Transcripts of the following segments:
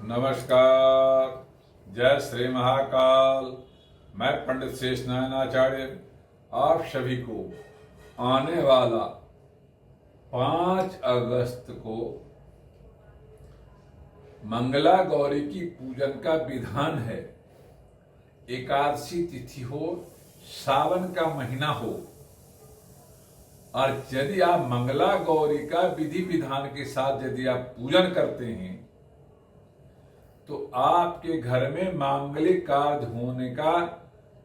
नमस्कार। जय श्री महाकाल। मैं पंडित शेषनारायण आचार्य आप सभी को आने वाला 5 अगस्त को मंगला गौरी की पूजन का विधान है। एकादशी तिथि हो, सावन का महीना हो, और यदि आप मंगला गौरी का विधि विधान के साथ यदि आप पूजन करते हैं तो आपके घर में मांगलिक कार्य होने का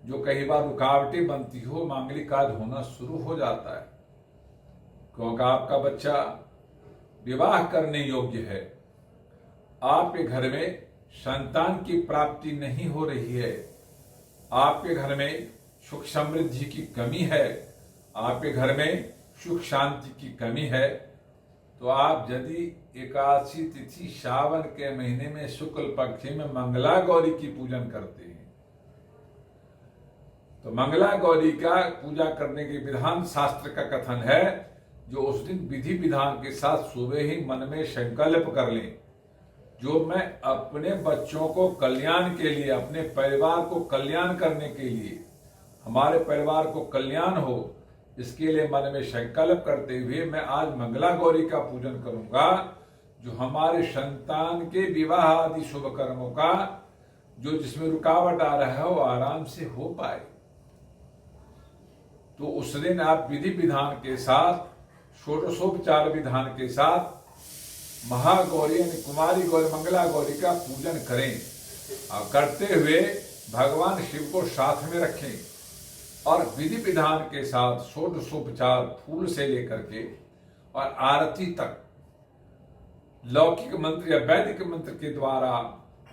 जो कई बार रुकावटें बनती हो, मांगलिक कार्य होना शुरू हो जाता है। क्योंकि आपका बच्चा विवाह करने योग्य है, आपके घर में संतान की प्राप्ति नहीं हो रही है, आपके घर में सुख समृद्धि की कमी है, आपके घर में सुख शांति की कमी है, तो आप यदि एकादशी तिथि सावन के महीने में शुक्ल पक्ष में मंगला गौरी की पूजन करते हैं तो मंगला गौरी का पूजा करने के विधान शास्त्र का कथन है, जो उस दिन विधि विधान के साथ सुबह ही मन में संकल्प कर लें, जो मैं अपने बच्चों को कल्याण के लिए, अपने परिवार को कल्याण करने के लिए, हमारे परिवार को कल्याण हो, इसके लिए मन में संकल्प करते हुए मैं आज मंगला गौरी का पूजन करूंगा, जो हमारे संतान के विवाह आदि शुभ कर्मों का जो जिसमें रुकावट आ रहा है वो आराम से हो पाए। तो उस दिन आप विधि विधान के साथ, षोडशोपचार विधान के साथ महागौरी यानी कुमारी गौरी, मंगला गौरी का पूजन करें। और करते हुए भगवान शिव को साथ में रखें और विधि विधान के साथ षोडशोपचार फूल से लेकर के और आरती तक लौकिक मंत्र या वैदिक मंत्र के द्वारा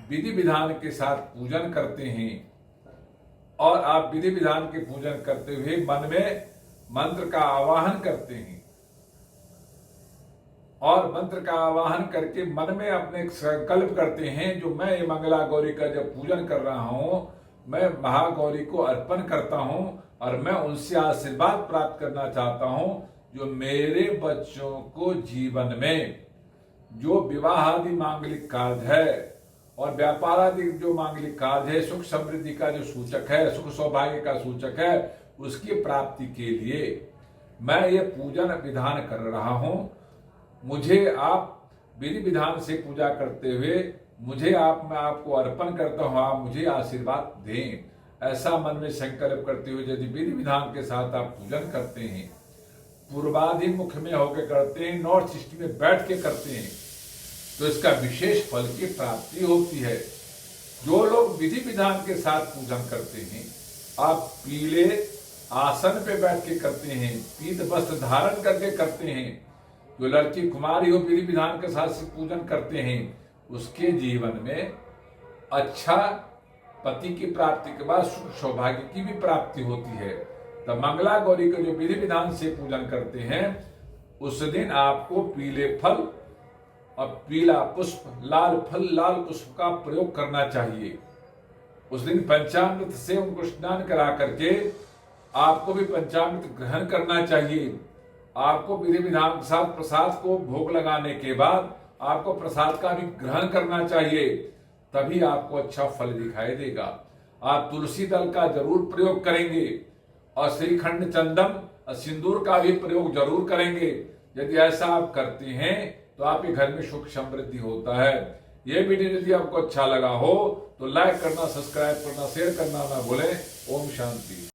विधि विधान के साथ पूजन करते हैं। और आप विधि विधान के पूजन करते हुए मन में मंत्र का आवाहन करते हैं और मंत्र का आवाहन करके मन में अपने संकल्प करते हैं, जो मैं ये मंगला गौरी का जब पूजन कर रहा हूं, मैं महागौरी को अर्पण करता हूं और मैं उनसे आशीर्वाद प्राप्त करना चाहता हूं, जो मेरे बच्चों को जीवन में जो विवाह आदि मांगलिक कार्य है और व्यापार आदि जो मांगलिक कार्य है, सुख समृद्धि का जो सूचक है, सुख सौभाग्य का सूचक है, उसकी प्राप्ति के लिए मैं ये पूजन विधान कर रहा हूं। मुझे आप विधि विधान से पूजा करते हुए मैं आपको अर्पण करता हूं, आप मुझे आशीर्वाद दें। ऐसा मन में संकल्प करते हुए यदि विधि विधान के साथ आप पूजन करते हैं, पूर्वाभिमुख में होकर करते हैं, नॉर्थ ईस्ट में बैठ के करते हैं, तो इसका विशेष फल की प्राप्ति होती है। जो लोग विधि विधान के साथ पूजन करते हैं, आप पीले आसन पे बैठ के करते हैं, पीत वस्त्र धारण करके करते हैं, जो लड़की कुमारी हो विधि विधान के साथ से पूजन करते हैं, उसके जीवन में अच्छा पति की प्राप्ति के बाद सुख सौभाग्य की भी प्राप्ति होती है। तो मंगला गौरी का जो विधि विधान से पूजन करते हैं, उस दिन आपको पीले फल और पीला पुष्प, लाल फल, लाल पुष्प का प्रयोग करना चाहिए। उस दिन पंचामृत से उनको स्नान करा करके आपको भी पंचामृत ग्रहण करना चाहिए। आपको विधि विधान के साथ प्रसाद को भोग लगाने के बाद आपको प्रसाद का भी ग्रहण करना चाहिए, तभी आपको अच्छा फल दिखाई देगा। आप तुलसी दल का जरूर प्रयोग करेंगे और श्रीखंड, चंदन और सिंदूर का भी प्रयोग जरूर करेंगे। यदि ऐसा आप करते हैं तो आपके घर में सुख समृद्धि होता है। यह वीडियो यदि आपको अच्छा लगा हो तो लाइक करना, सब्सक्राइब करना, शेयर करना ना भूलें। ओम शांति।